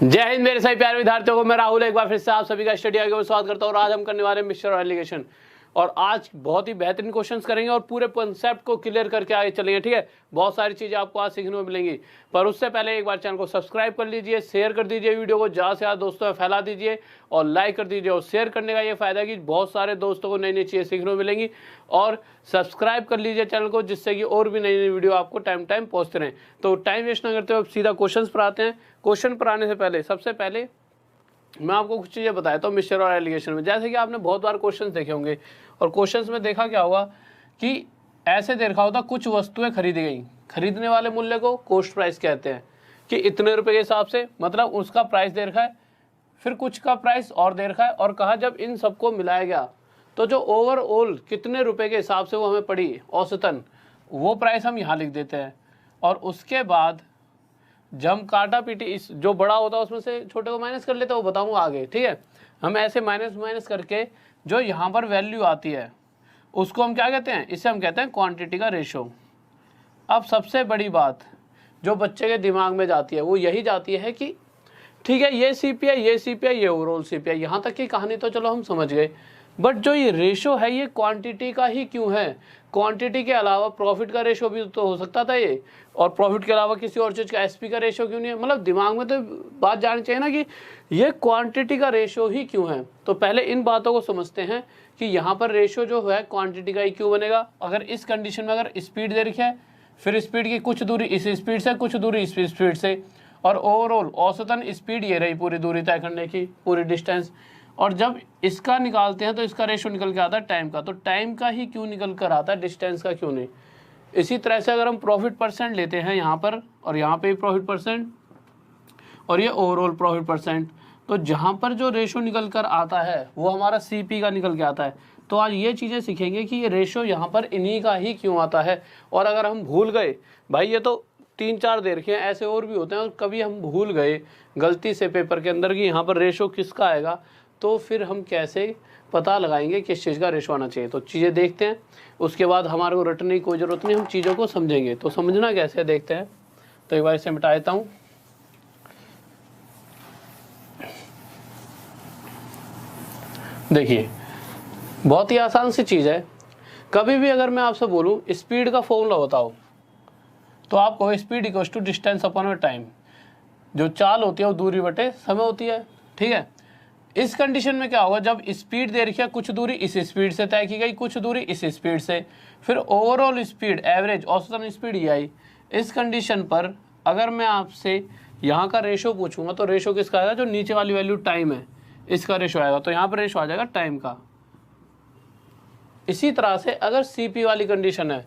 जय हिंद मेरे सभी प्यारे विद्यार्थियों को, मैं राहुल एक बार फिर से आप सभी का स्टडी आगे में स्वागत करता हूँ। और आज हम करने वाले हैं मिक्सचर और एलिगेशन, और आज बहुत ही बेहतरीन क्वेश्चंस करेंगे और पूरे कॉन्सेप्ट को क्लियर करके आगे चलेंगे। ठीक है, बहुत सारी चीजें आपको आज सीखने को मिलेंगी, पर उससे पहले एक बार चैनल को सब्सक्राइब कर लीजिए, शेयर कर दीजिए, वीडियो को ज़्यादा से ज़्यादा दोस्तों में फैला दीजिए और लाइक कर दीजिए। और शेयर करने का ये फायदा है कि बहुत सारे दोस्तों को नई नई चीज़ें सीखने को मिलेंगी। और सब्सक्राइब कर लीजिए चैनल को, जिससे कि और भी नई नई वीडियो आपको टाइम टाइम पहुँचते रहें। तो टाइम वेस्ट ना करते हुए सीधा क्वेश्चन पर आते हैं। क्वेश्चन पर आने से पहले सबसे पहले मैं आपको कुछ चीज़ें बताया तो मिक्सचर और एलिगेशन में, जैसे कि आपने बहुत बार क्वेश्चंस देखे होंगे और क्वेश्चंस में देखा क्या होगा कि ऐसे देखा होता कुछ वस्तुएं खरीदी गई, खरीदने वाले मूल्य को कॉस्ट प्राइस कहते हैं कि इतने रुपए के हिसाब से, मतलब उसका प्राइस दे रखा है, फिर कुछ का प्राइस और दे रखा है, और कहा जब इन सबको मिलाया गया तो जो ओवरऑल कितने रुपए के हिसाब से वो हमें पड़ी औसतन, वो प्राइस हम यहाँ लिख देते हैं। और उसके बाद जब काटा पीटी इस जो बड़ा होता है उसमें से छोटे को माइनस कर लेते हैं, वो बताऊंगा आगे। ठीक है, हम ऐसे माइनस माइनस करके जो यहाँ पर वैल्यू आती है उसको हम क्या कहते हैं, इसे हम कहते हैं क्वांटिटी का रेशो। अब सबसे बड़ी बात जो बच्चे के दिमाग में जाती है वो यही जाती है कि ठीक है ये सीपी है, ये सीपी है, ये ओवरऑल सीपी है, यहाँ तक की कहानी तो चलो हम समझ गए, बट जो ये रेशो है ये क्वांटिटी का ही क्यों है? क्वांटिटी के अलावा प्रॉफिट का रेशो भी तो हो सकता था ये, और प्रॉफिट के अलावा किसी और चीज़ का एसपी का रेशो क्यों नहीं है? मतलब दिमाग में तो बात जानी चाहिए ना कि ये क्वांटिटी का रेशो ही क्यों है। तो पहले इन बातों को समझते हैं कि यहाँ पर रेशो जो है क्वांटिटी का ही क्यों बनेगा। अगर इस कंडीशन में अगर स्पीड दे रखी है, फिर स्पीड की कुछ दूरी इस स्पीड से, कुछ दूरी इस स्पीड से, और ओवरऑल औसतन स्पीड ये रही पूरी दूरी तय करने की, पूरी डिस्टेंस। और जब इसका निकालते हैं तो इसका रेशो निकल के आता है टाइम का, तो टाइम का ही क्यों निकल कर आता है, डिस्टेंस का क्यों नहीं। इसी तरह से अगर हम प्रॉफिट परसेंट लेते हैं यहाँ पर, और यहाँ पे भी प्रॉफिट परसेंट, और ये ओवरऑल प्रॉफिट परसेंट, तो जहाँ पर जो रेशो निकल कर आता है वो हमारा सीपी का निकल के आता है। तो आज ये चीज़ें सीखेंगे कि ये रेशो यहाँ पर इन्हीं का ही क्यों आता है। और अगर हम भूल गए, भाई ये तो 3-4 दे रखे हैं, ऐसे और भी होते हैं, और कभी हम भूल गए गलती से पेपर के अंदर कि यहाँ पर रेशो किसका आएगा, तो फिर हम कैसे पता लगाएंगे किस चीज़ का रेशो आना चाहिए। तो चीज़ें देखते हैं, उसके बाद हमारे को रटने की कोई ज़रूरत नहीं, हम चीज़ों को समझेंगे। तो समझना कैसे देखते हैं, तो एक बार इसे मिटा देता हूँ। देखिए बहुत ही आसान सी चीज़ है। कभी भी अगर मैं आपसे बोलूँ स्पीड का फॉर्मूला बताओ, तो आपको speed equals to distance upon time. जो चाल होती है वो दूरी बटे समय होती है। ठीक है, इस कंडीशन में क्या होगा, जब स्पीड दे रखी है, कुछ दूरी इस स्पीड से तय की गई, कुछ दूरी इस स्पीड से, फिर ओवरऑल स्पीड एवरेज औसतन स्पीड ये आई। इस कंडीशन पर अगर मैं आपसे यहाँ का रेशो पूछूंगा तो रेशो किसका आएगा, जो नीचे वाली वैल्यू टाइम है इसका रेशो आएगा, तो यहाँ पर रेशो आ जाएगा टाइम का। इसी तरह से अगर सीपी वाली कंडीशन है,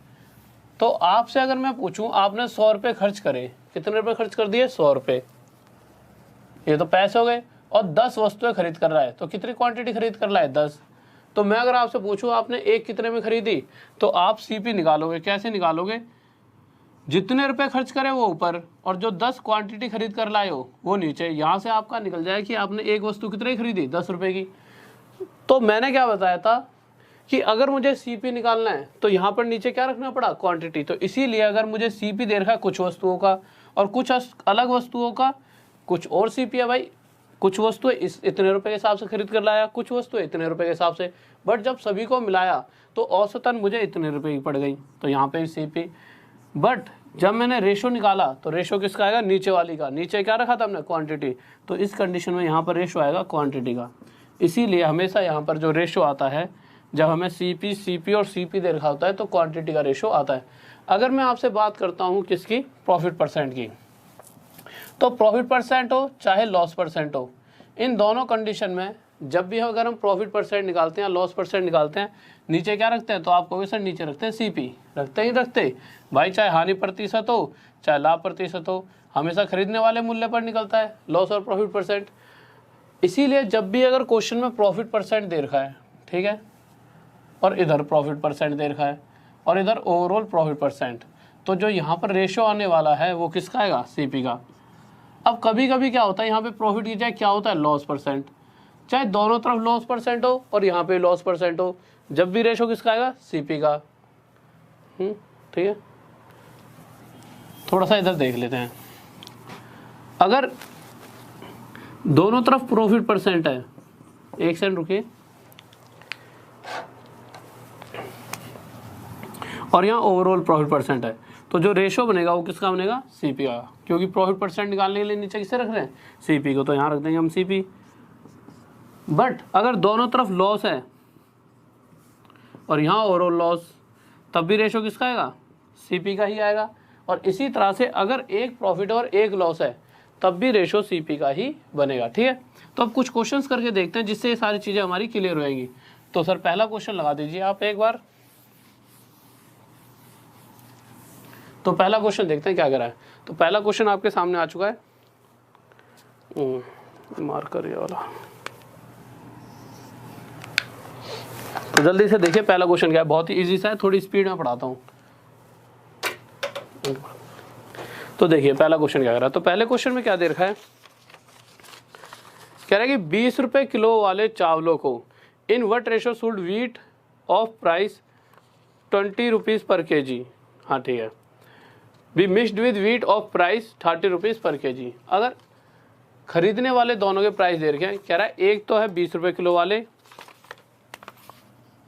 तो आपसे अगर मैं पूछूं आपने 100 रुपये खर्च करे, कितने रुपए खर्च कर दिए, 100 रुपये, ये तो पैसे हो गए, और 10 वस्तुएं खरीद कर रहा है, तो कितनी क्वांटिटी खरीद कर रहा है, 10। तो मैं अगर आपसे पूछूं आपने एक कितने में खरीदी, तो आप सीपी निकालोगे। कैसे निकालोगे, जितने रुपए खर्च करे वो ऊपर, और जो 10 क्वांटिटी खरीद कर लाए हो वो नीचे। यहाँ से आपका निकल जाए कि आपने एक वस्तु कितने खरीदी, 10 रुपये की। तो मैंने क्या बताया था कि अगर मुझे सीपी निकालना है तो यहाँ पर नीचे क्या रखना पड़ा, क्वांटिटी। तो इसीलिए अगर मुझे सीपी दे रखा है कुछ वस्तुओं का और कुछ अलग वस्तुओं का, कुछ और सीपी है भाई, कुछ वस्तुएं इस इतने रुपए के हिसाब से खरीद कर लाया, कुछ वस्तुएं इतने रुपए के हिसाब से, बट जब सभी को मिलाया तो औसतन मुझे इतने रुपए की पड़ गई, तो यहाँ पे सीपी। बट जब मैंने रेशो निकाला तो रेशो किसका आएगा, नीचे वाली का। नीचे क्या रखा था हमने, क्वांटिटी, तो इस कंडीशन में यहाँ पर रेशो आएगा क्वांटिटी का। इसीलिए हमेशा यहाँ पर जो रेशो आता है, जब हमें सीपी और सीपी दे रखा होता है तो क्वांटिटी का रेशो आता है। अगर मैं आपसे बात करता हूँ किसकी, प्रॉफिट परसेंट की, तो प्रॉफिट परसेंट हो चाहे लॉस परसेंट हो, इन दोनों कंडीशन में जब भी अगर हम प्रॉफिट परसेंट निकालते हैं, लॉस परसेंट निकालते हैं, नीचे क्या रखते हैं, तो आप कहोगे सर नीचे रखते हैं सीपी। रखते ही रखते भाई, चाहे हानि प्रतिशत हो चाहे लाभ प्रतिशत हो, हमेशा खरीदने वाले मूल्य पर निकलता है लॉस और प्रॉफिट परसेंट। इसीलिए जब भी अगर क्वेश्चन में प्रॉफिट परसेंट दे रखा है, ठीक है, और इधर प्रॉफिट परसेंट दे रखा है और इधर ओवरऑल प्रॉफिट परसेंट, तो जो यहाँ पर रेशो आने वाला है वो किसका आएगा, सीपी का। अब कभी कभी क्या होता है, यहाँ पे प्रॉफिट की जाए क्या होता है, लॉस परसेंट, चाहे दोनों तरफ लॉस परसेंट हो और यहाँ पे लॉस परसेंट हो, जब भी रेशो किसका आएगा, सीपी का। ठीक है, थोड़ा सा इधर देख लेते हैं। अगर दोनों तरफ प्रॉफिट परसेंट है, एक सेकंड रुकिए, और यहाँ ओवरऑल प्रॉफिट परसेंट है, तो जो रेशो बनेगा वो किसका बनेगा, सीपी का, क्योंकि प्रॉफिट परसेंट निकालने के लिए नीचे किसे रख रहे हैं, सीपी को, तो यहाँ रख देंगे हम सीपी। बट अगर दोनों तरफ लॉस है और यहाँ ओवरऑल लॉस, तब भी रेशो किसका आएगा, सीपी का ही आएगा। और इसी तरह से अगर एक प्रॉफिट और एक लॉस है तब भी रेशो सीपी का ही बनेगा, ठीक है। तो अब कुछ क्वेश्चंस करके देखते हैं जिससे ये सारी चीज़ें हमारी क्लियर हो जाएंगी। तो सर पहला क्वेश्चन लगा दीजिए आप एक बार। तो पहला क्वेश्चन देखते हैं क्या करा है। तो पहला क्वेश्चन आपके सामने आ चुका है, मार्कर ये वाला। तो जल्दी से देखिए पहला क्वेश्चन क्या है, बहुत ही इजी सा है, थोड़ी स्पीड में पढ़ाता हूँ। तो देखिए पहला क्वेश्चन क्या कर रहा है। तो पहले क्वेश्चन में क्या दे रखा है, कह रहा है कि 20 रुपए किलो वाले चावलों को in what ratio should wheat of price 20 rupees पर केजी, हाँ ठीक है, be mixed with wheat of price 30 rupees पर केजी। अगर खरीदने वाले दोनों के प्राइस दे रखे हैं, कह रहा है एक तो है 20 रुपए किलो वाले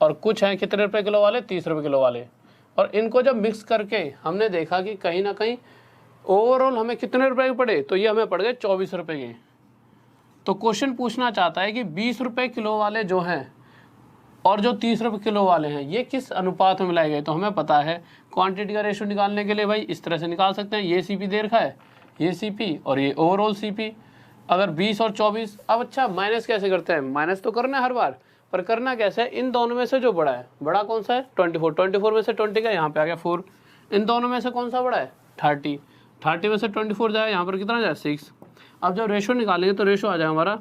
और कुछ हैं कितने रुपए किलो वाले, 30 रुपए किलो वाले, और इनको जब मिक्स करके हमने देखा कि कहीं ना कहीं ओवरऑल हमें कितने रुपए के पड़े, तो ये हमें पड़ गए 24 रुपए के। तो क्वेश्चन पूछना चाहता है कि 20 रुपए किलो वाले जो हैं और जो 30 रुपए किलो वाले हैं ये किस अनुपात में मिलाए गए। तो हमें पता है क्वांटिटी का रेशो निकालने के लिए भाई इस तरह से निकाल सकते हैं, ये सीपी दे रखा है, ये सीपी और ये ओवरऑल सीपी। अगर 20 और 24, अब अच्छा माइनस कैसे करते हैं, माइनस तो करना है हर बार, पर करना कैसे है, इन दोनों में से जो बड़ा है, बड़ा कौन सा है 24 में से 20 का यहाँ पे आ गया 4, इन दोनों में से कौन सा बड़ा है 30 में से 24 जाए, यहाँ पर कितना जाए 6। अब जब रेशो निकालेंगे तो रेशो आ जाएगा हमारा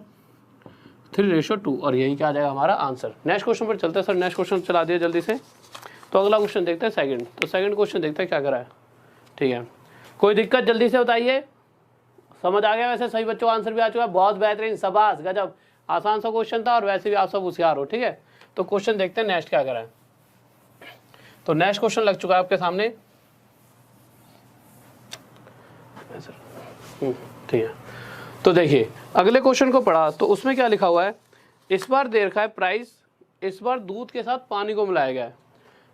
3:2 और यही क्या आ जाएगा हमारा आंसर। नेक्स्ट क्वेश्चन पर चलते हैं सर, नेक्स्ट क्वेश्चन चला दिया जल्दी से। तो अगला क्वेश्चन देखते हैं सेकंड। तो सेकंड क्वेश्चन देखते हैं क्या करा है, ठीक है, कोई दिक्कत जल्दी से बताइए, समझ आ गया। वैसे सही बच्चों आंसर भी आ चुका है, बहुत बेहतरीन, शाबाश गजब, आसान सा क्वेश्चन था और वैसे भी आप सब होशियार हो, ठीक है। तो क्वेश्चन देखते हैं नेक्स्ट क्या करा है। तो नेक्स्ट क्वेश्चन लग चुका है आपके सामने, ठीक है। तो देखिए अगले क्वेश्चन को पढ़ा तो उसमें क्या लिखा हुआ है, इस बार दे रखा है प्राइस, इस बार दूध के साथ पानी को मिलाया गया है।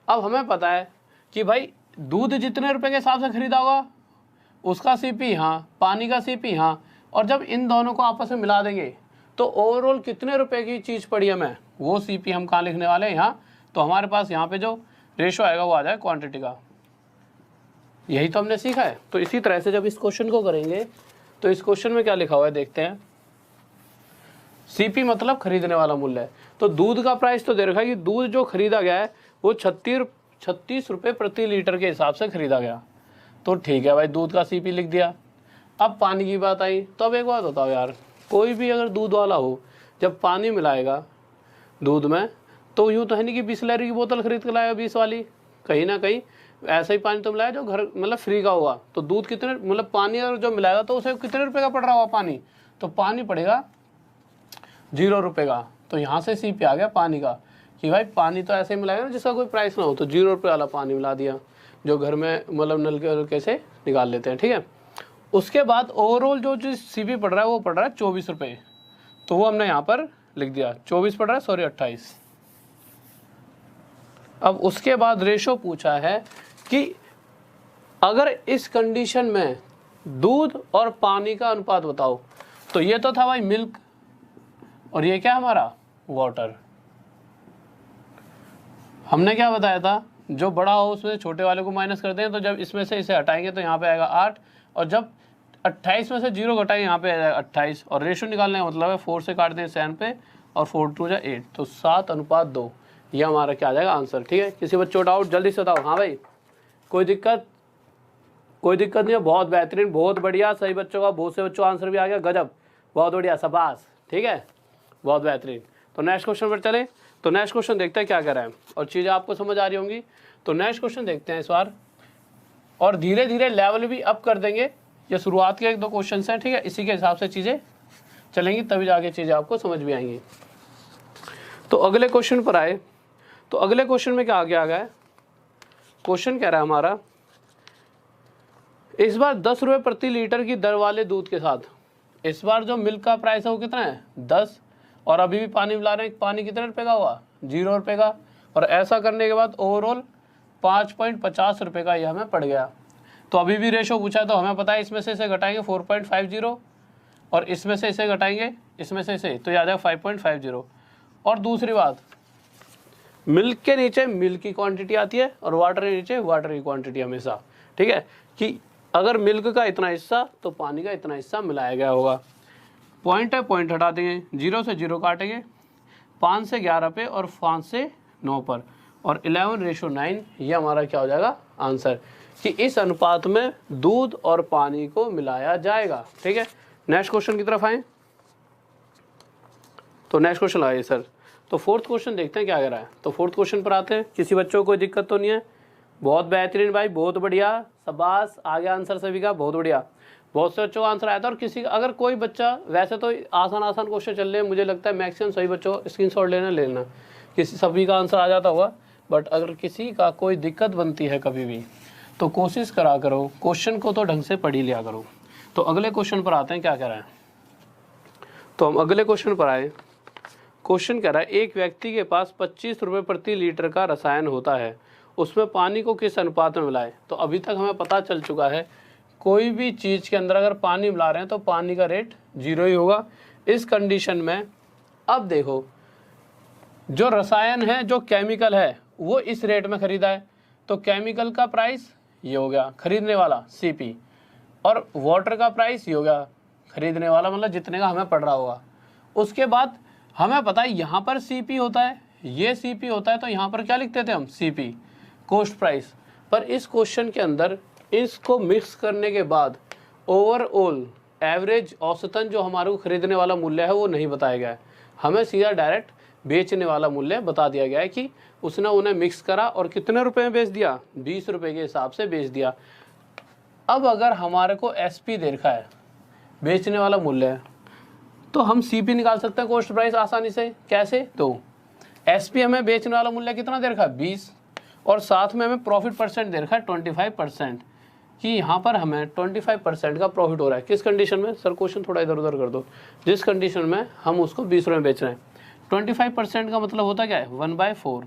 अब हमें पता है कि भाई दूध जितने रुपए के हिसाब से खरीदा होगा उसका सीपी यहाँ, पानी का सीपी यहाँ, और जब इन दोनों को आपस में मिला देंगे तो ओवरऑल कितने रुपए की चीज़ पड़ी हमें, वो सीपी हम कहाँ लिखने वाले हैं, यहाँ। तो हमारे पास यहाँ पे जो रेशो आएगा वो आ जाए क्वांटिटी का, यही तो हमने सीखा है। तो इसी तरह से जब इस क्वेश्चन को करेंगे तो इस क्वेश्चन में क्या लिखा हुआ है देखते हैं, सीपी मतलब खरीदने वाला मूल्य है। तो दूध का प्राइस तो दे रखा है कि दूध जो खरीदा गया है वो 36 रुपये प्रति लीटर के हिसाब से खरीदा गया। तो ठीक है भाई, दूध का सीपी लिख दिया। अब पानी की बात आई, तो अब एक बात बताओ यार, कोई भी अगर दूध वाला हो जब पानी मिलाएगा दूध में, तो यूँ तो है नहीं कि बिस्लरी की बोतल खरीद के लाएगा 20 वाली, कहीं ना कहीं ऐसा ही पानी तो मिलाया जो घर मतलब फ्री का हुआ। तो दूध कितने मतलब पानी अगर जो मिलाएगा तो उसे कितने रुपए का पड़ रहा हुआ पानी, तो पानी पड़ेगा 0 रुपये का। तो यहाँ से सीपी आ गया पानी का कि भाई पानी तो ऐसे ही मिलाएगा ना जिसका कोई प्राइस ना हो, तो 0 रुपये वाला पानी मिला दिया जो घर में मतलब नल के कैसे निकाल लेते हैं, ठीक है। उसके बाद ओवरऑल जो सीपी पड़ रहा है वो पड़ रहा है 24 रुपये, तो वो हमने यहाँ पर लिख दिया 24 पड़ रहा है, सॉरी 28। अब उसके बाद रेशो पूछा है कि अगर इस कंडीशन में दूध और पानी का अनुपात बताओ, तो ये तो था भाई मिल्क और ये क्या हमारा वाटर। हमने क्या बताया था, जो बड़ा हो उसमें छोटे वाले को माइनस करते हैं, तो जब इसमें से इसे हटाएंगे तो यहाँ पे आएगा 8, और जब 28 में से 0 घटाएंगे यहाँ पे आ जाएगा 28, और रेशो निकालने का मतलब है 4 से काट दें 7 पे और 4 2 8, तो 7:2 ये हमारा क्या आ जाएगा आंसर, ठीक है। किसी बच्चों डाउट जल्दी से बताओ, हाँ भाई कोई दिक्कत नहीं है, बहुत बेहतरीन, बहुत बढ़िया, सही बच्चों का बहुत से बच्चों आंसर भी आ गया, गजब, बहुत बढ़िया, शाबाश, ठीक है, बहुत बेहतरीन। तो नेक्स्ट क्वेश्चन पर चले। तो नेक्स्ट क्वेश्चन देखते हैं क्या कर रहा है और चीज़ें आपको समझ आ रही होंगी। तो नेक्स्ट क्वेश्चन देखते हैं इस बार, और धीरे धीरे लेवल भी अप कर देंगे, ये शुरुआत के 1-2 क्वेश्चन हैं, ठीक है, इसी के हिसाब से चीज़ें चलेंगी, तभी जाके चीज़ें आपको समझ भी आएंगी। तो अगले क्वेश्चन पर आए, तो अगले क्वेश्चन में क्या आगे आ गया है, क्वेश्चन कह रहा है हमारा, इस बार 10 रुपये प्रति लीटर की दर वाले दूध के साथ इस बार जो मिल्क का प्राइस है वो कितना है 10, और अभी भी पानी मिला रहे हैं, पानी कितने रुपए का हुआ 0 रुपए का, और ऐसा करने के बाद ओवरऑल 5.50 रुपये का ये हमें पड़ गया। तो अभी भी रेशो पूछा है तो हमें पता है इसमें से इसे घटाएंगे 4.50 और इसमें से इसे घटाएंगे इसमें से इसे, तो ये आ जाएगा 5.50। और दूसरी बात, मिल्क के नीचे मिल्क की क्वांटिटी आती है और वाटर के नीचे वाटर की क्वांटिटी हमेशा, ठीक है, कि अगर मिल्क का इतना हिस्सा तो पानी का इतना हिस्सा मिलाया गया होगा। पॉइंट है, पॉइंट हटा देंगे, 0 से 0 काटेंगे, 5 से 11 पे और 5 से 9 पर, और 11:9 ये हमारा क्या हो जाएगा आंसर, कि इस अनुपात में दूध और पानी को मिलाया जाएगा। ठीक है, नेक्स्ट क्वेश्चन की तरफ आए। तो नेक्स्ट क्वेश्चन आइए सर, तो फोर्थ क्वेश्चन देखते हैं क्या कह रहा है। तो फोर्थ क्वेश्चन पर आते हैं। किसी बच्चों को कोई दिक्कत तो नहीं है? बहुत बेहतरीन भाई, बहुत बढ़िया, शाबाश, आ गया आंसर सभी का, बहुत बढ़िया। बहुत से बच्चों का आंसर आया था। और किसी अगर कोई बच्चा, वैसे तो आसान आसान क्वेश्चन चल रहे हैं, मुझे लगता है मैक्सिमम सभी बच्चों स्क्रीनशॉट लेना, किसी सभी का आंसर आ जाता होगा, बट अगर किसी का कोई दिक्कत बनती है कभी भी तो कोशिश करा करो, क्वेश्चन को तो ढंग से पढ़ ही लिया करो। तो अगले क्वेश्चन पर आते हैं, क्या कह रहा है। तो हम अगले क्वेश्चन पर आए। क्वेश्चन कह रहा है, एक व्यक्ति के पास 25 रुपये प्रति लीटर का रसायन होता है, उसमें पानी को किस अनुपात में मिलाएं। तो अभी तक हमें पता चल चुका है, कोई भी चीज़ के अंदर अगर पानी मिला रहे हैं तो पानी का रेट 0 ही होगा। इस कंडीशन में अब देखो, जो रसायन है, जो केमिकल है, वो इस रेट में खरीदा है, तो केमिकल का प्राइस ये हो गया खरीदने वाला CP, और वाटर का प्राइस ये हो गया खरीदने वाला, मतलब जितने का हमें पड़ रहा होगा। उसके बाद हमें पता है यहाँ पर CP होता है, ये CP होता है, तो यहाँ पर क्या लिखते थे हम, CP कॉस्ट प्राइस। पर इस क्वेश्चन के अंदर इसको मिक्स करने के बाद ओवरऑल एवरेज औसतन जो हमारे को खरीदने वाला मूल्य है वो नहीं बताया गया है, हमें सीधा डायरेक्ट बेचने वाला मूल्य बता दिया गया है कि उसने उन्हें मिक्स करा और कितने रुपए में बेच दिया, 20 रुपये के हिसाब से बेच दिया। अब अगर हमारे को SP दे रखा है, बेचने वाला मूल्य है, तो हम CP निकाल सकते हैं कॉस्ट प्राइस आसानी से। कैसे? तो SP हमें बेचने वाला मूल्य कितना दे रखा है 20, और साथ में हमें प्रॉफिट परसेंट दे रखा है 25%, कि यहाँ पर हमें 25% का प्रॉफिट हो रहा है। किस कंडीशन में सर, क्वेश्चन थोड़ा इधर उधर कर दो, जिस कंडीशन में हम उसको 20 रुपये में बेच रहे हैं। 25% का मतलब होता क्या है 1/4,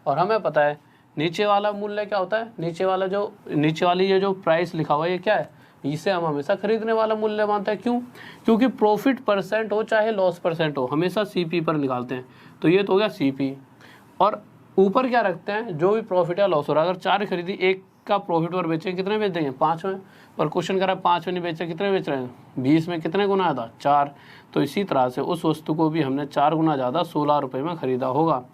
और हमें पता है नीचे वाला मूल्य क्या होता है, नीचे वाली ये जो प्राइस लिखा हुआ है ये क्या है, इसे हम हमेशा खरीदने वाला मूल्य मानते हैं। क्यों? क्योंकि प्रॉफिट परसेंट हो चाहे लॉस परसेंट हो, हमेशा CP पर निकालते हैं। तो ये तो हो गया CP, और ऊपर क्या रखते हैं, जो भी प्रॉफिट या लॉस हो रहा है। अगर 4 खरीदी, एक का प्रॉफिट और बेचें, कितने बेच देंगे 5 में, और क्वेश्चन कर रहा है 5 में नहीं बेचे, कितने बेच रहे हैं 20 में, कितने गुना ज़्यादा 4। तो इसी तरह से उस वस्तु को भी हमने 4 गुना ज़्यादा 16 रुपये में ख़रीदा होगा,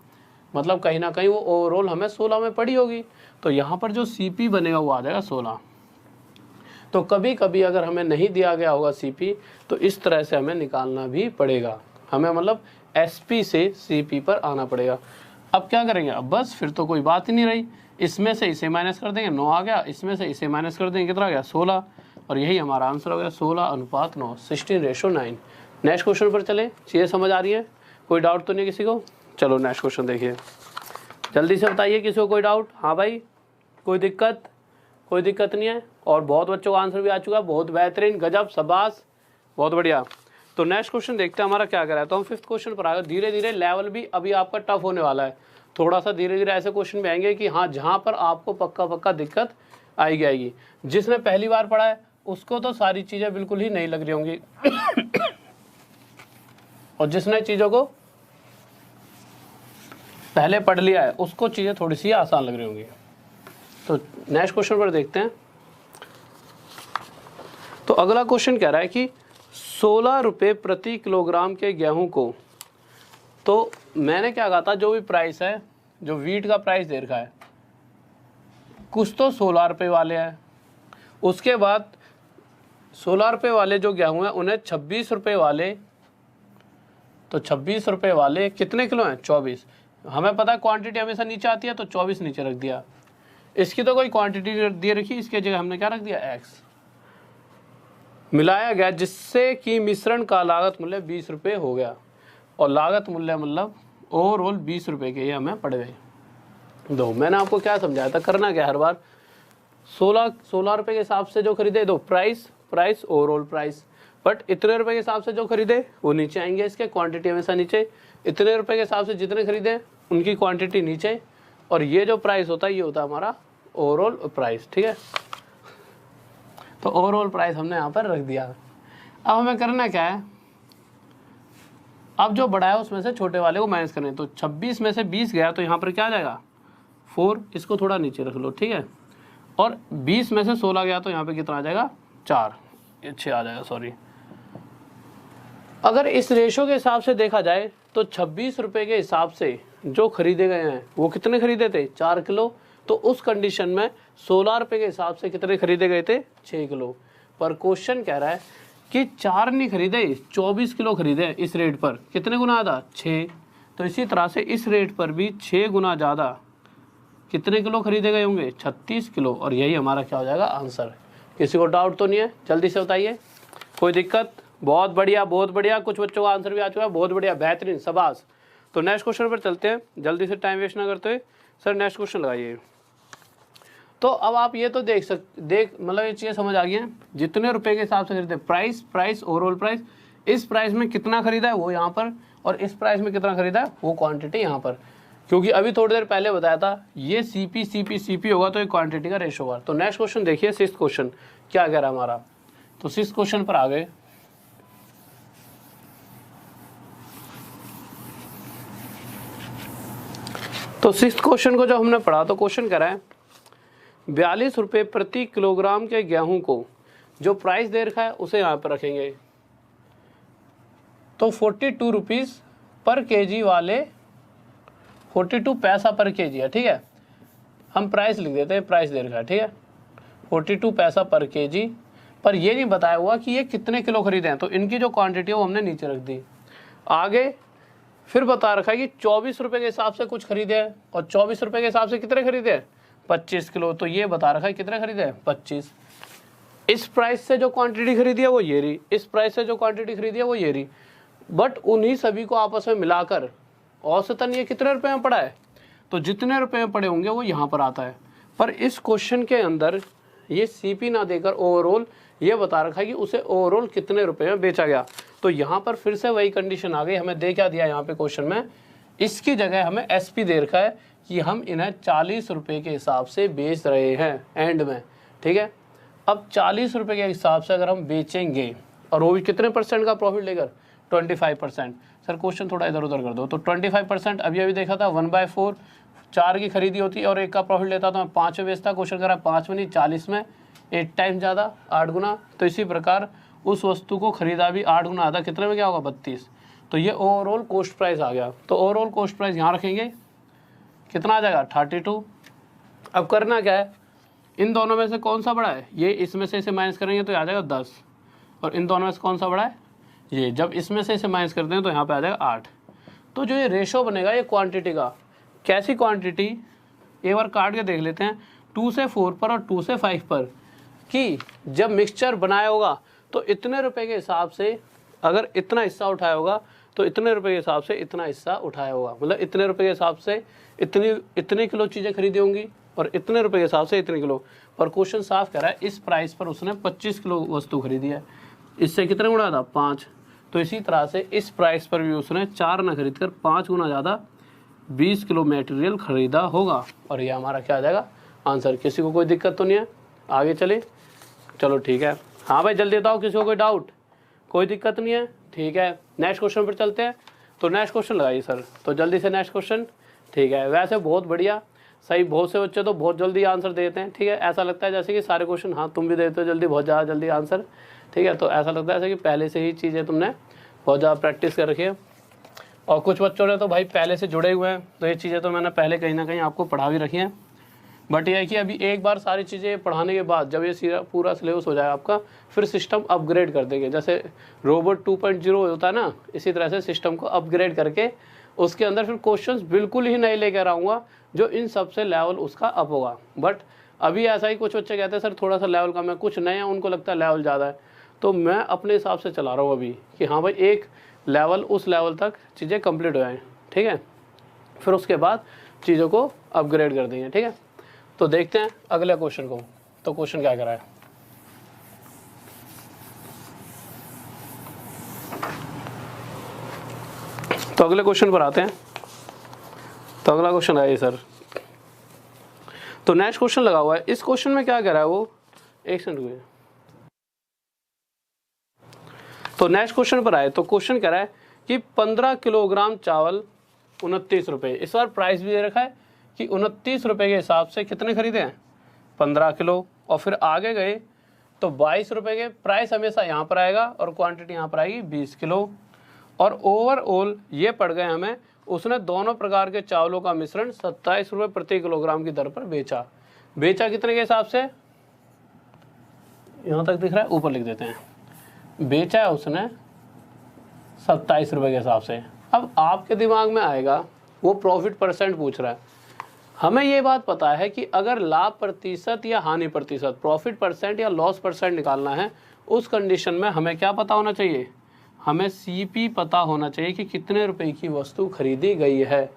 मतलब कहीं ना कहीं वो ओवरऑल हमें 16 में पड़ी होगी। तो यहाँ पर जो CP बनेगा वो आ जाएगा 16। तो कभी कभी अगर हमें नहीं दिया गया होगा CP, तो इस तरह से हमें निकालना भी पड़ेगा, हमें मतलब SP से CP पर आना पड़ेगा। अब क्या करेंगे, अब बस फिर तो कोई बात ही नहीं रही, इसमें से इसे माइनस कर देंगे, 9 आ गया, इसमें से इसे माइनस कर देंगे, कितना आ गया 16, और यही हमारा आंसर हो गया 16:9, 16:9। नेक्स्ट क्वेश्चन पर चले, चीज़ें समझ आ रही है, कोई डाउट तो नहीं किसी को? चलो नेक्स्ट क्वेश्चन देखिए, जल्दी से बताइए किसी को कोई डाउट। हाँ भाई, कोई दिक्कत? कोई दिक्कत नहीं है, और बहुत बच्चों का आंसर भी आ चुका है, बहुत बेहतरीन, गजब, शाबाश, बहुत बढ़िया। तो नेक्स्ट क्वेश्चन देखते हैं हमारा क्या कर रहा है। तो हम 5th क्वेश्चन पर आ गए। धीरे धीरे लेवल भी अभी आपका टफ होने वाला है, थोड़ा सा धीरे धीरे ऐसे क्वेश्चन भी आएंगे कि हाँ, जहाँ पर आपको पक्का दिक्कत आएगी। जिसने पहली बार पढ़ा है उसको तो सारी चीज़ें बिल्कुल ही नहीं लग रही होंगी और जिसने चीज़ों को पहले पढ़ लिया है उसको चीज़ें थोड़ी सी आसान लग रही होंगी। तो नेक्स्ट क्वेश्चन पर देखते हैं। तो अगला क्वेश्चन कह रहा है कि 16 रुपये प्रति किलोग्राम के गेहूं को, तो मैंने क्या कहा था, जो भी प्राइस है, जो वीट का प्राइस दे रखा है, कुछ तो 16 रुपये वाले हैं, उसके बाद 16 रुपये वाले जो गेहूं हैं उन्हें 26 रुपये वाले, तो 26 रुपये वाले कितने किलो हैं 24। हमें पता है क्वांटिटी हमेशा नीचे आती है, तो 24 नीचे रख दिया। इसकी तो कोई क्वांटिटी दे रखी, इसके जगह हमने क्या रख दिया x मिलाया गया, जिससे कि मिश्रण का लागत मूल्य 20 रुपये हो गया, और लागत मूल्य मतलब ओवरऑल 20 रुपये के ये हमें पड़ गए। दो मैंने आपको क्या समझाया था, करना क्या हर बार 16 रुपये के हिसाब से जो खरीदे, दो प्राइस ओवरऑल प्राइस, बट इतने रुपए के हिसाब से जो खरीदे वो नीचे आएंगे, इसके क्वांटिटी हमेशा नीचे। इतने रुपए के हिसाब से जितने खरीदे उनकी क्वांटिटी नीचे, और ये जो प्राइस होता है ये होता है हमारा ओवरऑल प्राइस, ठीक है। तो ओवरऑल प्राइस हमने यहाँ पर रख दिया। अब हमें करना क्या है, अब जो बड़ा है उसमें से छोटे वाले को माइनस करें। तो 26 में से 20 गया तो यहाँ पर क्या आ जाएगा 4, इसको थोड़ा नीचे रख लो, ठीक है। और 20 में से 16 गया तो यहाँ पे कितना आ जाएगा 4, ये 6 आ जाएगा, सॉरी। अगर इस रेशो के हिसाब से देखा जाए तो 26 रुपये के हिसाब से जो खरीदे गए हैं वो कितने खरीदे थे 4 किलो, तो उस कंडीशन में 16 रुपये के हिसाब से कितने खरीदे गए थे 6 किलो। पर क्वेश्चन कह रहा है कि 4 नहीं खरीदे 24 किलो खरीदे। इस रेट पर कितने गुना ज़्यादा 6, तो इसी तरह से इस रेट पर भी 6 गुना ज़्यादा कितने किलो खरीदे गए होंगे 36 किलो। और यही हमारा क्या हो जाएगा आंसर। किसी को डाउट तो नहीं है, जल्दी से बताइए, कोई दिक्कत? बहुत बढ़िया, बहुत बढ़िया। कुछ बच्चों का आंसर भी आ चुका है, बहुत बढ़िया, बेहतरीन, शाबाश। तो नेक्स्ट क्वेश्चन पर चलते हैं, जल्दी से टाइम वेस्ट ना करते हुए। सर नेक्स्ट क्वेश्चन लगाइए। तो अब आप ये तो देख मतलब ये चीज़ें समझ आ गई हैं, जितने रुपए के हिसाब से खरीदे, प्राइस ओवरऑल प्राइस, इस प्राइस में कितना खरीदा है वो यहाँ पर, और इस प्राइस में कितना खरीदा है वो क्वांटिटी यहाँ पर। क्योंकि अभी थोड़ी देर पहले बताया था ये सीपी होगा तो ये क्वांटिटी का रेशो होगा। तो नेक्स्ट क्वेश्चन देखिए, 6th क्वेश्चन क्या कह रहा है हमारा। तो 6th क्वेश्चन पर आ गए। तो 6th क्वेश्चन को जब हमने पढ़ा तो क्वेश्चन कह रहा है 42 रुपये प्रति किलोग्राम के गेहूं को जो प्राइस दे रखा है उसे यहाँ पर रखेंगे। तो 42 रुपीज़ पर केजी वाले 42 पैसा पर केजी है, ठीक है। हम प्राइस लिख देते हैं, प्राइस दे रखा है, ठीक है 42 पैसा पर केजी। पर ये नहीं बताया हुआ कि ये कितने किलो खरीदे हैं, तो इनकी जो क्वांटिटी है वो हमने नीचे रख दी। आगे फिर बता रखा है कि 24 रुपये के हिसाब से कुछ खरीदे हैं, और 24 रुपये के हिसाब से कितने खरीदे हैं 25 किलो। तो ये बता रखा है कितने खरीदे हैं 25। इस प्राइस से जो क्वांटिटी खरीदी है वो ये रही, इस प्राइस से जो क्वांटिटी खरीदी है वो ये रही। बट उन्हीं सभी को आपस में मिलाकर औसतन ये कितने रुपए में पड़ा है, तो जितने रुपए में पड़े होंगे वो यहाँ पर आता है। पर इस क्वेश्चन के अंदर ये सीपी ना देकर ओवरऑल ये बता रखा है कि उसे ओवरऑल कितने रुपए में बेचा गया। तो यहाँ पर फिर से वही कंडीशन आ गई, हमें दे क्या दिया यहाँ पे क्वेश्चन में, इसकी जगह हमें एसपी दे रखा है कि हम इन्हें 40 रुपये के हिसाब से बेच रहे हैं एंड में, ठीक है। अब 40 रुपये के हिसाब से अगर हम बेचेंगे और वो भी कितने % का प्रॉफिट लेकर 25%। सर क्वेश्चन थोड़ा इधर उधर कर दो। तो 25% अभी देखा था 1/4, 4 की खरीदी होती और 1 का प्रॉफिट लेता तो मैं 5 में बेचता। क्वेश्चन करा 5 में नहीं 40 में, 8 टाइम ज़्यादा 8 गुना। तो इसी प्रकार उस वस्तु को खरीदा भी 8 गुना आधा, कितने में क्या होगा 32। तो ये ओवरऑल कॉस्ट प्राइस आ गया। तो ओवरऑल कॉस्ट प्राइस यहाँ रखेंगे, कितना आ जाएगा 32। अब करना क्या है, इन दोनों में से कौन सा बड़ा है, ये इसमें से इसे माइनस करेंगे तो आ जाएगा 10, और इन दोनों में से कौन सा बड़ा है ये, जब इसमें से इसे माइनस करते हैं तो यहाँ पे आ जाएगा 8। तो जो ये रेशो बनेगा ये क्वांटिटी का, कैसी क्वांटिटी एक बार काट के देख लेते हैं 2 से 4 पर और 2 से 5 पर, कि जब मिक्सचर बनाया होगा तो इतने रुपए के हिसाब से अगर इतना हिस्सा उठाया होगा तो इतने रुपए के हिसाब से इतना हिस्सा उठाया होगा, मतलब इतने रुपए के हिसाब से इतने किलो चीज़ें खरीदी होंगी और इतने रुपए के हिसाब से इतने किलो। पर क्वेश्चन साफ कह रहा है इस प्राइस पर उसने 25 किलो वस्तु खरीदी है, इससे कितने गुना था 5। तो इसी तरह से इस प्राइस पर भी उसने 4 ना खरीद कर 5 गुना ज़्यादा 20 किलो मटेरियल खरीदा होगा। और ये हमारा क्या आ जाएगा आंसर। किसी को कोई दिक्कत तो नहीं है, आगे चले, चलो ठीक है। हाँ भाई जल्दी बताओ, किसी को कोई डाउट, कोई दिक्कत नहीं है, ठीक है। नेक्स्ट क्वेश्चन पर चलते हैं। तो नेक्स्ट क्वेश्चन लगाइए सर, तो जल्दी से नेक्स्ट क्वेश्चन, ठीक है। वैसे बहुत बढ़िया, सही, बहुत से बच्चे तो बहुत जल्दी आंसर देते हैं, ठीक है। ऐसा लगता है जैसे कि सारे क्वेश्चन, हाँ तुम भी देते हो जल्दी, बहुत ज़्यादा जल्दी आंसर, ठीक है। तो ऐसा लगता है जैसे कि पहले से ही चीज़ें तुमने बहुत ज़्यादा प्रैक्टिस कर रखी है। और कुछ बच्चों ने तो भाई पहले से जुड़े हुए हैं, तो ये चीज़ें तो मैंने पहले कहीं ना कहीं आपको पढ़ा भी रखी हैं। बट यह है कि अभी एक बार सारी चीज़ें पढ़ाने के बाद जब ये पूरा सिलेबस हो जाए आपका, फिर सिस्टम अपग्रेड कर देंगे। जैसे रोबोट 2.0 होता है ना, इसी तरह से सिस्टम को अपग्रेड करके उसके अंदर फिर क्वेश्चंस बिल्कुल ही नए लेकर आऊँगा, जो इन सबसे लेवल उसका अप होगा। बट अभी ऐसा ही कुछ बच्चे कहते हैं सर थोड़ा सा लेवल कम है, कुछ नए हैं उनको लगता है लेवल ज़्यादा है। तो मैं अपने हिसाब से चला रहा हूँ अभी कि हाँ भाई एक लेवल, उस लेवल तक चीज़ें कंप्लीट हो जाएँ, ठीक है। फिर उसके बाद चीज़ों को अपग्रेड कर देंगे, ठीक है। तो देखते हैं अगले क्वेश्चन को। तो क्वेश्चन क्या कर रहा है, तो अगले क्वेश्चन पर आते हैं। तो अगला क्वेश्चन है सर, तो नेक्स्ट क्वेश्चन लगा हुआ है। इस क्वेश्चन में क्या कह रहा है वो, एक सेकंड रुकिए। तो नेक्स्ट क्वेश्चन पर आए, तो क्वेश्चन कह रहा है कि 15 किलोग्राम चावल 29 रुपये। इस बार प्राइस भी दे रखा है कि 29 रुपये के हिसाब से कितने खरीदे हैं, 15 किलो। और फिर आगे गए तो 22 रुपये के, प्राइस हमेशा यहाँ पर आएगा और क्वांटिटी यहाँ पर आएगी 20 किलो। और ओवरऑल ये पड़ गए हमें, उसने दोनों प्रकार के चावलों का मिश्रण 27 रुपये प्रति किलोग्राम की दर पर बेचा। बेचा कितने के हिसाब से, यहाँ तक दिख रहा है, ऊपर लिख देते हैं। बेचा है उसने 27 रुपये के हिसाब से। अब आपके दिमाग में आएगा वो प्रॉफिट परसेंट पूछ रहा है। हमें ये बात पता है कि अगर लाभ प्रतिशत या हानि प्रतिशत, प्रॉफिट परसेंट या लॉस परसेंट निकालना है, उस कंडीशन में हमें क्या पता होना चाहिए, हमें सीपी पता होना चाहिए कि कितने रुपए की वस्तु खरीदी गई है।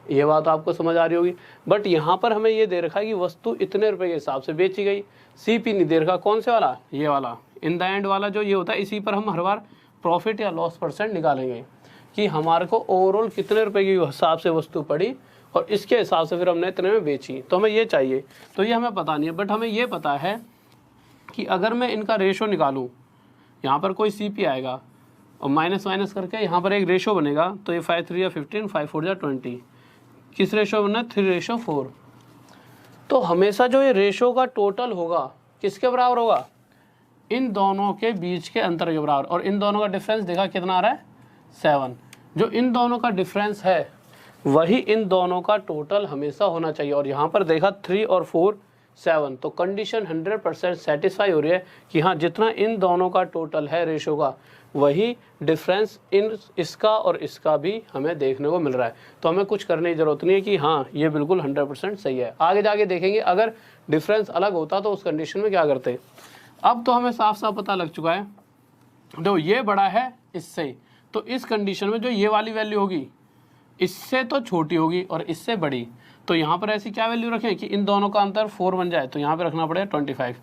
ये बात आपको समझ आ रही होगी। बट यहाँ पर हमें ये दे रखा है कि वस्तु इतने रुपए के हिसाब से बेची गई, सीपी नहीं दे रखा। कौन से वाला, ये वाला इन द एंड वाला जो ये होता है, इसी पर हम हर बार प्रॉफिट या लॉस परसेंट निकालेंगे कि हमारे को ओवरऑल कितने रुपए के हिसाब से वस्तु पड़ी और इसके हिसाब से फिर हमने इतने में बेची। तो हमें ये चाहिए, तो ये हमें पता नहीं है। बट हमें ये पता है कि अगर मैं इनका रेशो निकालूँ, यहाँ पर कोई सीपी आएगा और माइनस माइनस करके यहाँ पर एक रेशो बनेगा। तो ये 5 3 या 15, 5 4 या 20, किस रेशो बनना है, 3:4। तो हमेशा जो ये रेशो का टोटल होगा किसके बराबर होगा, इन दोनों के बीच के अंतर के बराबर। और इन दोनों का डिफरेंस देखा कितना आ रहा है, 7। जो इन दोनों का डिफरेंस है वही इन दोनों का टोटल हमेशा होना चाहिए। और यहाँ पर देखा 3 और 4 7, तो कंडीशन 100% सेटिस्फाई हो रही है कि हाँ, जितना इन दोनों का टोटल है रेशो का, वही डिफरेंस इन इसका और इसका भी हमें देखने को मिल रहा है। तो हमें कुछ करने की ज़रूरत नहीं है कि हाँ ये बिल्कुल 100% सही है। आगे जाके देखेंगे अगर डिफरेंस अलग होता तो उस कंडीशन में क्या करते। अब तो हमें साफ साफ पता लग चुका है, जो ये बड़ा है इससे, तो इस कंडीशन में जो ये वाली वैल्यू होगी इससे तो छोटी होगी और इससे बड़ी। तो यहाँ पर ऐसी क्या वैल्यू रखें कि इन दोनों का अंतर 4 बन जाए। तो यहाँ पे रखना पड़ेगा 25।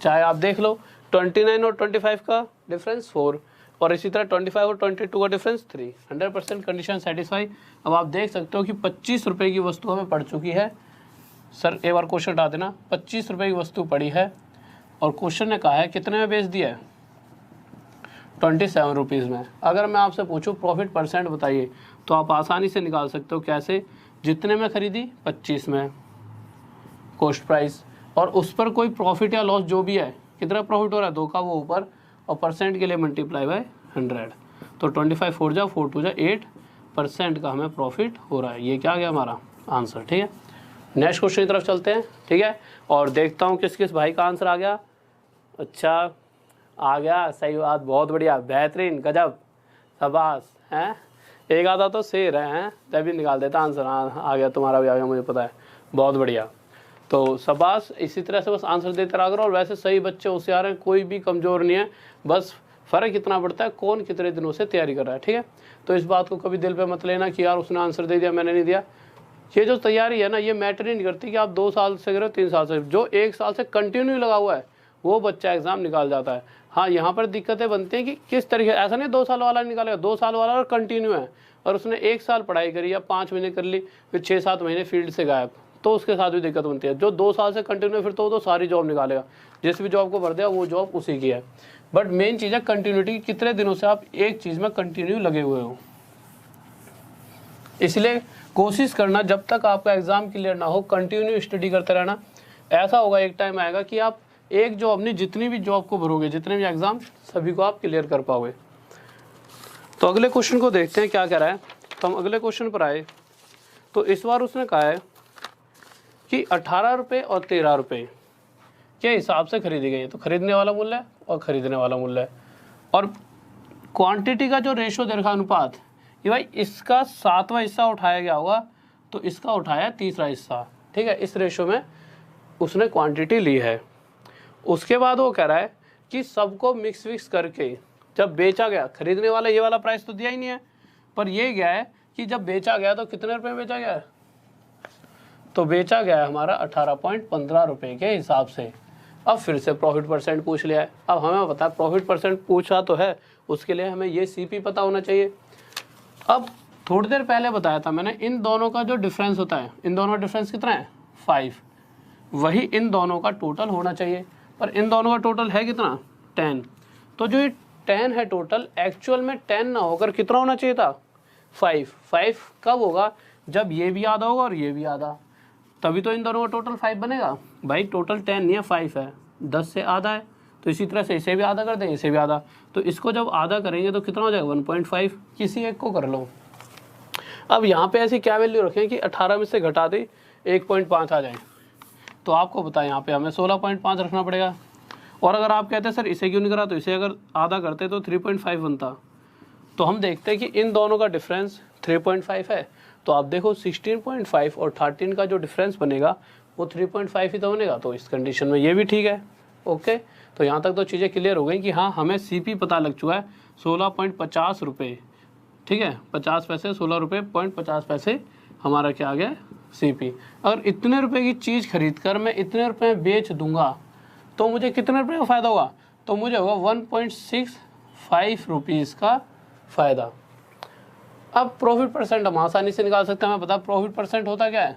चाहे आप देख लो 29 और 25 का डिफरेंस 4, और इसी तरह 25 और 22 का डिफरेंस 3। 100% condition satisfy. अब आप देख सकते हो कि 25 रुपये की वस्तु हमें पड़ चुकी है। सर एक बार क्वेश्चन हटा देना, 25 रुपये की वस्तु पड़ी है और क्वेश्चन ने कहा है कितने में बेच दिया है, 27 रुपीज़ में। अगर मैं आपसे पूछूं प्रॉफिट परसेंट बताइए, तो आप आसानी से निकाल सकते हो। कैसे, जितने में खरीदी 25 में कॉस्ट प्राइस, और उस पर कोई प्रॉफिट या लॉस जो भी है, कितना प्रॉफिट हो रहा है 2 का वो ऊपर, और परसेंट के लिए मल्टीप्लाई बाय 100। तो 25 4 जा 4 2 जा 8% का हमें प्रॉफिट हो रहा है। ये क्या गया हमारा आंसर। ठीक है, नेक्स्ट क्वेश्चन की तरफ चलते हैं। ठीक है, और देखता हूँ किस किस भाई का आंसर आ गया। अच्छा आ गया, सही बात, बहुत बढ़िया, बेहतरीन, गजब, शाबाश हैं। एक आधा तो शेर है, तभी निकाल देता आंसर। हाँ आ गया, तुम्हारा भी आ गया, मुझे पता है, बहुत बढ़िया। तो शाबाश, इसी तरह से बस आंसर देते रहा करो। और वैसे सही बच्चे होशियार हैं, कोई भी कमज़ोर नहीं है, बस फ़र्क इतना पड़ता है कौन कितने दिनों से तैयारी कर रहा है। ठीक है, तो इस बात को कभी दिल पे मत लेना कि यार उसने आंसर दे दिया मैंने नहीं दिया। ये जो तैयारी है ना, ये मैटर ही नहीं करती कि आप 2 साल से करो 3 साल से। जो 1 साल से कंटिन्यू लगा हुआ है वो बच्चा एग्जाम निकाल जाता है। हाँ, यहाँ पर दिक्कतें बनती हैं कि किस तरीके, ऐसा नहीं 2 साल वाला निकालेगा, 2 साल वाला और कंटिन्यू है, और उसने 1 साल पढ़ाई करी या 5 महीने कर ली, फिर 6-7 महीने फील्ड से गायब, तो उसके साथ भी दिक्कत बनती है। जो 2 साल से कंटिन्यू, फिर तो सारी जॉब निकालेगा, जिस भी जॉब को भर दिया वो जॉब उसी की है। बट मेन चीज़ है कंटिन्यूटी, कितने दिनों से आप एक चीज़ में कंटिन्यू लगे हुए हो। इसलिए कोशिश करना जब तक आपका एग्ज़ाम क्लियर ना हो, कंटिन्यू स्टडी करते रहना। ऐसा होगा एक टाइम आएगा कि आप एक जॉब नहीं, जितनी भी जॉब को भरोगे, जितने भी एग्ज़ाम, सभी को आप क्लियर कर पाओगे। तो अगले क्वेश्चन को देखते हैं क्या कह रहा है। तो हम अगले क्वेश्चन पर आए, तो इस बार उसने कहा है कि 18 रुपये और 13 रुपये के हिसाब से खरीदी गई है। तो खरीदने वाला मूल्य है और खरीदने वाला मूल्य है, और क्वांटिटी का जो रेशो दे रखा अनुपात, कि भाई इसका 7वां हिस्सा उठाया गया होगा तो इसका उठाया 3रा हिस्सा। ठीक है, इस रेशो में उसने क्वांटिटी ली है। उसके बाद वो कह रहा है कि सबको मिक्स करके जब बेचा गया, खरीदने वाला ये वाला प्राइस तो दिया ही नहीं है, पर ये गया है कि जब बेचा गया तो कितने रुपए में बेचा गया है, तो बेचा गया है हमारा 18.15 रुपये के हिसाब से। अब फिर से प्रॉफिट परसेंट पूछ लिया है। अब हमें पता है प्रॉफिट परसेंट पूछा तो है, उसके लिए हमें ये सीपी पता होना चाहिए। अब थोड़ी देर पहले बताया था मैंने, इन दोनों का जो डिफरेंस होता है, इन दोनों का डिफरेंस कितना है 5, वही इन दोनों का टोटल होना चाहिए, पर इन दोनों का टोटल है कितना 10। तो जो ये 10 है टोटल, एक्चुअल में 10 ना होकर कितना होना चाहिए था 5। 5 कब होगा, जब ये भी आधा होगा और ये भी आधा, तभी तो इन दोनों का टोटल 5 बनेगा। भाई टोटल 10 नहीं है 5 है, 10 से आधा है, तो इसी तरह से इसे भी आधा कर दें, इसे भी आधा, तो इसको जब आधा करेंगे तो कितना हो जाएगा 1.5। किसी एक को कर लो। अब यहाँ पे ऐसी क्या वैल्यू रखें कि 18 में से घटा दे 1.5 आ जाए, तो आपको बताएं यहाँ पे हमें 16.5 रखना पड़ेगा। और अगर आप कहते हैं सर इसे क्यों नहीं करा, तो इसे अगर आधा करते तो 3.5 बनता। तो हम देखते हैं कि इन दोनों का डिफरेंस 3.5 है, तो आप देखो 16.5 और 13 का जो डिफरेंस बनेगा वो 3.5 ही तो बनेगा, तो इस कंडीशन में ये भी ठीक है। ओके, तो यहाँ तक तो चीज़ें क्लियर हो गई कि हाँ हमें सीपी पता लग चुका है 16.50 रुपये, ठीक है, 50 पैसे, 16 रुपये 50 पैसे हमारा क्या आ गया सीपी। अगर इतने रुपए की चीज़ खरीद कर मैं इतने रुपए में बेच दूंगा तो मुझे कितने रुपए का फ़ायदा होगा, तो मुझे होगा 1.65 रुपीज़ का फ़ायदा। अब प्रॉफिट परसेंट हम आसानी से निकाल सकते हैं। हमें पता प्रॉफिट परसेंट होता क्या है,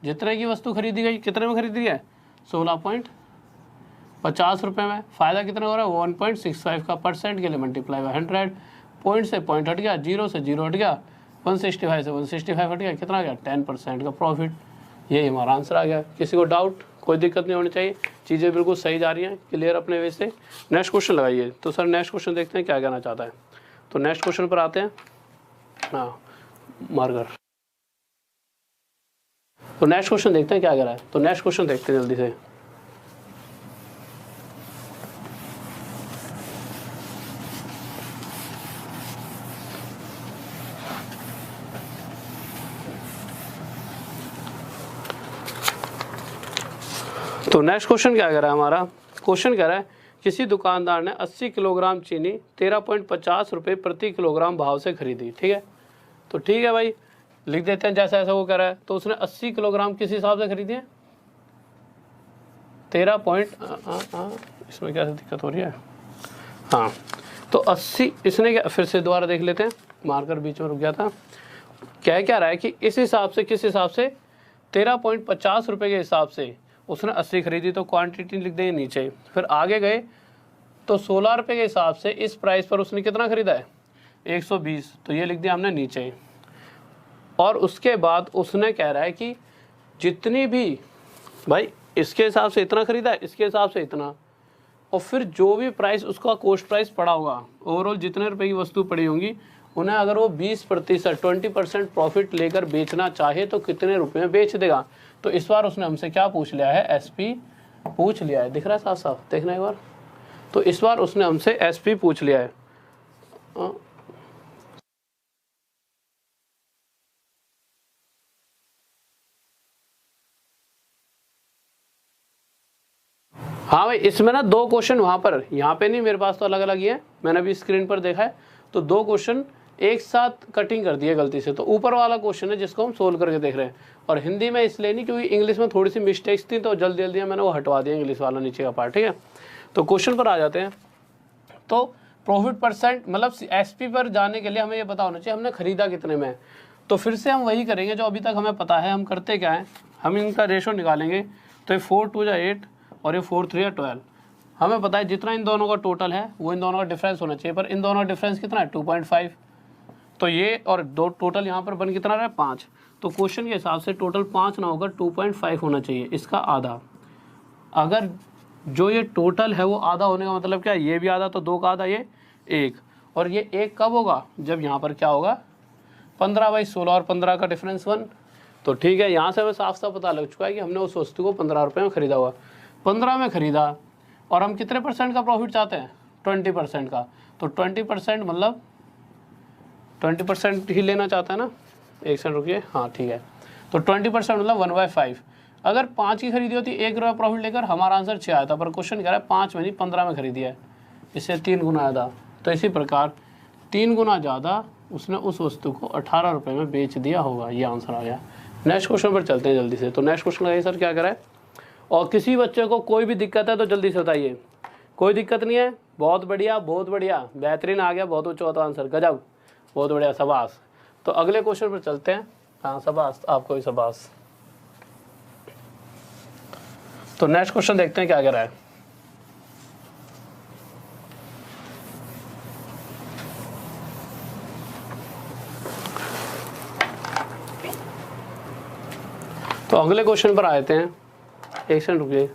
जितने की वस्तु खरीदी गई कितने में खरीदी है 16.50 रुपये में, फ़ायदा कितना हो रहा है 1.65 का, परसेंट के लिए मल्टीप्लाई बाय 100, पॉइंट से पॉइंट हट गया, जीरो से जीरो हट गया, 165 से 165 हट गया, कितना आ गया 10% का प्रॉफिट। यही हमारा आंसर आ गया। किसी को डाउट, कोई दिक्कत नहीं होनी चाहिए, चीज़ें बिल्कुल सही जा रही हैं, क्लियर अपने वे से। नेक्स्ट क्वेश्चन लगाइए। तो सर नेक्स्ट क्वेश्चन देखते हैं क्या कहना चाहता है। तो नेक्स्ट क्वेश्चन पर आते हैं। हाँ मार्कर, तो नेक्स्ट क्वेश्चन देखते हैं क्या कह रहा है। तो नेक्स्ट क्वेश्चन देखते हैं जल्दी से। तो नेक्स्ट क्वेश्चन क्या कह रहा है हमारा, क्वेश्चन कह रहा है किसी दुकानदार ने 80 किलोग्राम चीनी 13.50 रुपये प्रति किलोग्राम भाव से खरीदी। ठीक है, तो ठीक है भाई लिख देते हैं जैसा ऐसा वो कह रहा है। तो उसने 80 किलोग्राम किस हिसाब से खरीदी है 13 पॉइंट, इसमें क्या दिक्कत हो रही है, हाँ तो 80 इसने क्या, फिर से दोबारा देख लेते हैं, मार्कर बीच में रुक गया था। क्या रहा है कि इस हिसाब से, किस हिसाब से 13.50 रुपये के हिसाब से उसने 80 खरीदी, तो क्वांटिटी लिख देंगे नीचे। फिर आगे गए तो 16 रुपये के हिसाब से इस प्राइस पर उसने कितना खरीदा है 120, तो ये लिख दिया हमने नीचे। और उसके बाद उसने कह रहा है कि जितनी भी, भाई इसके हिसाब से इतना खरीदा है, इसके हिसाब से इतना, और फिर जो भी प्राइस उसका कॉस्ट प्राइस पड़ा होगा, ओवरऑल जितने रुपए की वस्तु पड़ी होंगी उन्हें अगर वो 20% 20% प्रॉफिट लेकर बेचना चाहे तो कितने रुपए में बेच देगा। तो इस बार उसने हमसे क्या पूछ लिया है, एसपी पूछ लिया है, दिख रहा है साफ साफ, देखना एक बार। तो इस बार उसने हमसे एसपी पूछ लिया है। हाँ भाई इसमें ना दो क्वेश्चन वहाँ पर, यहाँ पे नहीं, मेरे पास तो अलग अलग ही है, मैंने अभी स्क्रीन पर देखा है। तो दो क्वेश्चन एक साथ कटिंग कर दिए गलती से, तो ऊपर वाला क्वेश्चन है जिसको हम सोल्व करके देख रहे हैं। और हिंदी में इसलिए नहीं क्योंकि इंग्लिश में थोड़ी सी मिस्टेक्स थी, तो जल्दी जल्दी मैंने वो हटवा दिया इंग्लिश वाला नीचे का पार्ट। ठीक है, तो क्वेश्चन पर आ जाते हैं। तो प्रॉफिट परसेंट मतलब एसपी पर जाने के लिए हमें ये पता होना चाहिए हमने खरीदा कितने में। तो फिर से हम वही करेंगे जो अभी तक हमें पता है। हम करते क्या है, हम इनका रेशो निकालेंगे। तो ये 4 2 8 और ये 4 3 12। हमें पता है जितना इन दोनों का टोटल है वो इन दोनों का डिफरेंस होना चाहिए, पर इन दोनों का डिफरेंस कितना है 2.5। तो ये और दो टोटल यहाँ पर बन कितना रहा है 5। तो क्वेश्चन के हिसाब से टोटल 5 ना होकर 2.5 होना चाहिए, इसका आधा। अगर जो ये टोटल है वो आधा होने का मतलब क्या है, ये भी आधा, तो 2 का आधा ये 1। और ये 1 कब होगा, जब यहाँ पर क्या होगा 15/16 और 15 का डिफरेंस 1। तो ठीक है, यहाँ से हमें साफ साफ पता लग चुका है कि हमने उस वस्तु को 15 रुपये में खरीदा हुआ। 15 में खरीदा और हम कितने % का प्रॉफिट चाहते हैं 20% का। तो 20% मतलब 20% ही लेना चाहता है ना, एक सेकंड रुकिए, हाँ ठीक है। तो 20% मतलब 1/5। अगर 5 की खरीदी होती 1 रुपये प्रॉफिट लेकर, हमारा आंसर 6 आया था, पर क्वेश्चन कह रहा है 5 में नहीं 15 में खरीदी है, इससे 3 गुना ज़्यादा। तो इसी प्रकार 3 गुना ज़्यादा उसने उस वस्तु को 18 रुपये में बेच दिया होगा, ये आंसर आ गया। नेक्स्ट क्वेश्चन पर चलते हैं जल्दी से। तो नेक्स्ट क्वेश्चन लगाइए सर क्या कह रहा है। और किसी बच्चे को कोई भी दिक्कत है तो जल्दी से बताइए। कोई दिक्कत नहीं है, बहुत बढ़िया बहुत बढ़िया, बेहतरीन आ गया, बहुत ऊँचा होता आंसर, गजब, बहुत बढ़िया, शाबाश। तो अगले क्वेश्चन पर चलते हैं। हाँ शाबाश, आपको भी शाबाश। तो नेक्स्ट क्वेश्चन देखते हैं क्या कह रहा है। तो अगले क्वेश्चन पर आते हैं। एक सेकंड रुकिए,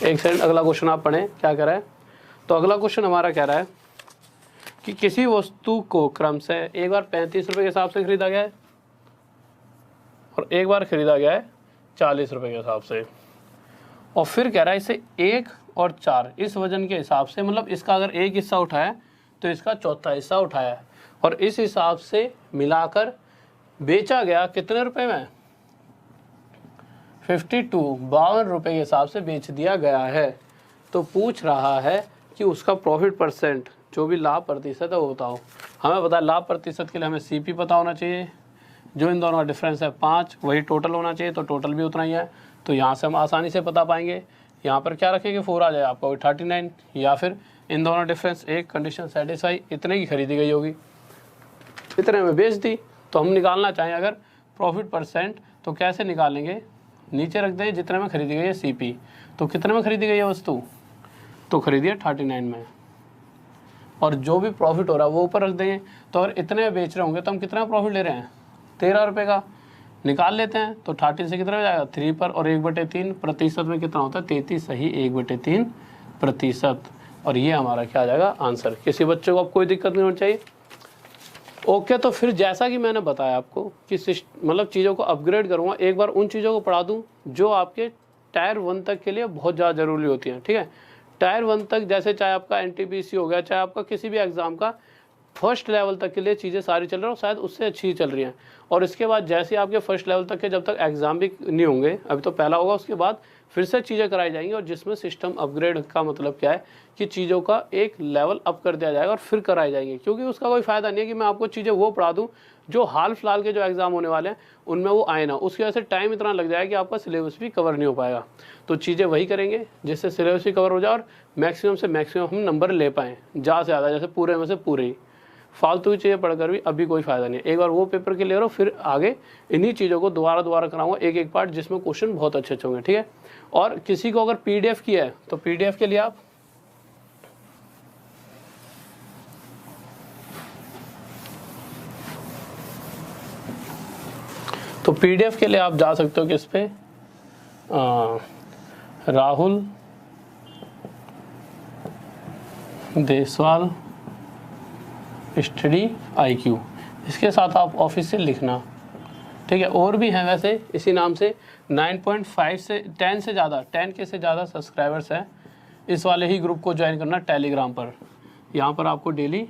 एक सेकंड, अगला क्वेश्चन आप पढ़ें क्या कह रहा है। तो अगला क्वेश्चन हमारा कह रहा है कि किसी वस्तु को क्रम से एक बार 35 रुपये के हिसाब से खरीदा गया है और एक बार खरीदा गया है 40 रुपये के हिसाब से, और फिर कह रहा है इसे 1 और 4 इस वजन के हिसाब से, मतलब इसका अगर एक हिस्सा उठाया तो इसका चौथा हिस्सा उठाया और इस हिसाब से मिलाकर बेचा गया कितने रुपए में, 52 रुपये के हिसाब से बेच दिया गया है। तो पूछ रहा है कि उसका प्रॉफिट परसेंट, जो भी लाभ प्रतिशत है वो बताओ। हमें पता है लाभ प्रतिशत के लिए हमें सीपी पता होना चाहिए, जो इन दोनों का डिफरेंस है 5, वही टोटल होना चाहिए, तो टोटल भी उतना ही है। तो यहाँ से हम आसानी से पता पाएंगे। यहाँ पर क्या रखेंगे, 4 आ जाए आपका, वही 39, या फिर इन दोनों डिफरेंस एक कंडीशन सेटिस्फाई, इतने की खरीदी गई होगी, इतने में बेच दी। तो हम निकालना चाहें अगर प्रॉफिट परसेंट तो कैसे निकालेंगे, नीचे रख दें जितने में खरीदी गई है सीपी। तो कितने में खरीदी गई है वस्तु, तो खरीदी है 39 में, और जो भी प्रॉफिट हो रहा है वो ऊपर रख देंगे। तो अगर इतने में बेच रहे होंगे तो हम कितना प्रॉफिट ले रहे हैं, 13 रुपये का। निकाल लेते हैं तो 13 से कितना हो जाएगा, 3 पर, और 1/3 प्रतिशत में कितना होता है, 33, सही 1/3%। और ये हमारा क्या आ जाएगा आंसर। किसी बच्चे को अब कोई दिक्कत नहीं होनी चाहिए। ओके, तो फिर जैसा कि मैंने बताया आपको कि मतलब चीज़ों को अपग्रेड करूँगा, एक बार उन चीज़ों को पढ़ा दूँ जो आपके टायर 1 तक के लिए बहुत ज़्यादा ज़रूरी होती हैं। ठीक है, टायर 1 तक, जैसे चाहे आपका एनटीपीसी हो गया, चाहे आपका किसी भी एग्ज़ाम का फर्स्ट लेवल तक के लिए चीज़ें सारी चल रही हैं और शायद उससे अच्छी चल रही हैं। और इसके बाद जैसे आपके फर्स्ट लेवल तक के जब तक एग्ज़ाम भी नहीं होंगे, अभी तो पहला होगा, उसके बाद फिर से चीज़ें कराई जाएंगी, और जिसमें सिस्टम अपग्रेड का मतलब क्या है कि चीज़ों का एक लेवल अप कर दिया जाएगा और फिर कराई जाएंगी। क्योंकि उसका कोई फ़ायदा नहीं है कि मैं आपको चीज़ें वो पढ़ा दूँ जो हाल फिलहाल के जो एग्ज़ाम होने वाले हैं उनमें वो आए ना, उसकी वजह से टाइम इतना लग जाएगा कि आपका सिलेबस भी कवर नहीं हो पाएगा। तो चीज़ें वही करेंगे जिससे सिलेबस भी कवर हो जाए और मैक्सिमम से मैक्सिमम हम नंबर ले पाएँ, ज़्यादा से ज़्यादा, जैसे पूरे में से पूरे ही। फालतू की चीज़ें पढ़कर भी अभी कोई फ़ायदा नहीं है। एक बार वो पेपर क्लियर हो, फिर आगे इन्हीं चीज़ों को दोबारा कराऊंगा एक एक पार्ट, जिसमें क्वेश्चन बहुत अच्छे होंगे। ठीक है, और किसी को अगर पीडीएफ की है तो पीडीएफ के लिए आप आप जा सकते हो किस पे, राहुल देसवाल स्टडी IQ, इसके साथ आप ऑफिशियल लिखना। ठीक है, और भी हैं वैसे इसी नाम से, 9.5 से 10 से ज़्यादा, 10K से ज़्यादा सब्सक्राइबर्स हैं। इस वाले ही ग्रुप को ज्वाइन करना टेलीग्राम पर, यहाँ पर आपको डेली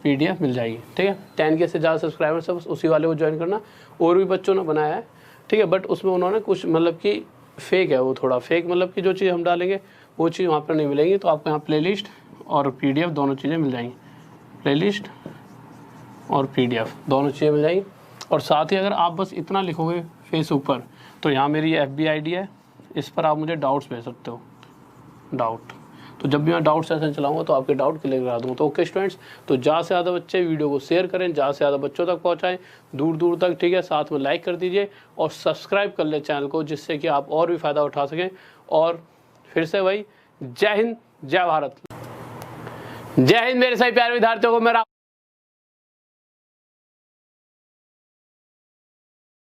PDF मिल जाएगी। ठीक है, 10K से ज़्यादा सब्सक्राइबर्स है, बस उसी वाले को ज्वाइन करना। और भी बच्चों ने बनाया है, ठीक है, बट उसमें उन्होंने कुछ मतलब कि फेक है, वो थोड़ा फेक, मतलब कि जो चीज़ हम डालेंगे वो चीज़ वहाँ पर नहीं मिलेंगी। तो आपको यहाँ प्लेलिस्ट और PDF दोनों चीज़ें मिल जाएंगी, प्लेलिस्ट और PDF दोनों चीज़ें मिल जाएंगी। और साथ ही अगर आप बस इतना लिखोगे फेसबुक पर, तो यहाँ मेरी FB ID है, इस पर आप मुझे डाउट्स भेज सकते हो, डाउट। तो जब भी मैं डाउट सेशन चलाऊंगा तो आपके डाउट क्लियर करा दूँगा। तो ओके स्टूडेंट्स, तो ज़्यादा से ज़्यादा बच्चे वीडियो को शेयर करें, ज़्यादा से ज़्यादा बच्चों तक पहुँचाएं, दूर दूर तक। ठीक है, साथ में लाइक कर दीजिए और सब्सक्राइब कर ले चैनल को, जिससे कि आप और भी फ़ायदा उठा सकें। और फिर से वही, जय हिंद, जय भारत। जय हिंद मेरे सभी प्यारे विद्यार्थियों को मेरा